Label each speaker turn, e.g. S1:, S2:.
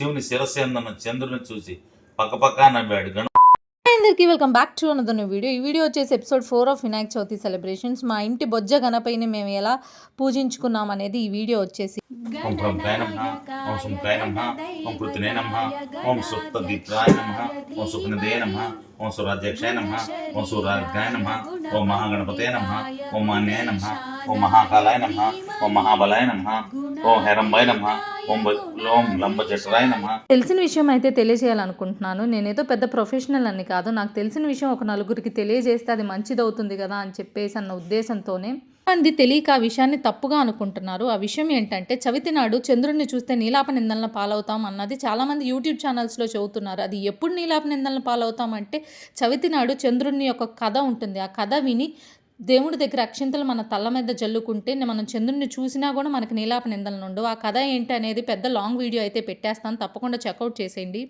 S1: శివుని శిరస్సేందన్న చంద్రుని చూసి పక్కపక్క నవ్వాడు.
S2: అందరికీ welcome back to another new video. ఈ వీడియో వచ్చేసి episode 4 of Vinayaka Chavithi celebrations. మా ఇంటి బొజ్జ గణపతిని మేము ఎలా పూజించుకున్నాం అనేది ఈ వీడియో వచ్చేసి.
S1: ఓం బ్రహ్మాయ నమః, ఓం శుంభాయ నమః, ఓం పృథ్వీనే నమః, ఓం సుప్తదీప్తాయ నమః, ఓం సుప్నదే నమః, ఓం సురాధ్యక్షాయ నమః, ఓం సూర్యాగ్రాయ నమః, ఓం మహాగణపతే నమః, ఓం మాన్యాయ నమః, ఓం మహాకాలాయ నమః, ఓం మహాబలాయ నమః, ఓం హేరంబాయ నమః, ఓం లంబజఠరాయ నమః.
S2: తెలిసిన విషయం అయితే తెలియజేయాలనుకుంటున్నాను. నేనేదో పెద్ద ప్రొఫెషనల్ అని కాదు, నాకు తెలిసిన విషయం ఒక నలుగురికి తెలియజేస్తే అది మంచిదవుతుంది కదా అని చెప్పేసి అన్న ఉద్దేశంతోనే మంది తెలియక ఆ విషయాన్ని తప్పుగా అనుకుంటున్నారు. ఆ విషయం ఏంటంటే చవితి నాడు చంద్రుడిని చూస్తే నీలాప నిందనల పాలవుతాం అన్నది చాలామంది యూట్యూబ్ ఛానల్స్లో చెబుతున్నారు. అది ఎప్పుడు నీలాప నిందనల పాలవుతాం అంటే చవితి నాడు చంద్రుడిని యొక్క కథ ఉంటుంది. ఆ కథ విని దేవుడి దగ్గర అక్షింతలు మన తల్ల మీద జల్లుకుంటే మనం చంద్రుడిని చూసినా కూడా మనకి నీలాప నిందనలు ఉండవు. ఆ కథ ఏంటి అనేది పెద్ద లాంగ్ వీడియో అయితే పెట్టేస్తాను, తప్పకుండా చెక్అవుట్ చేసేయండి.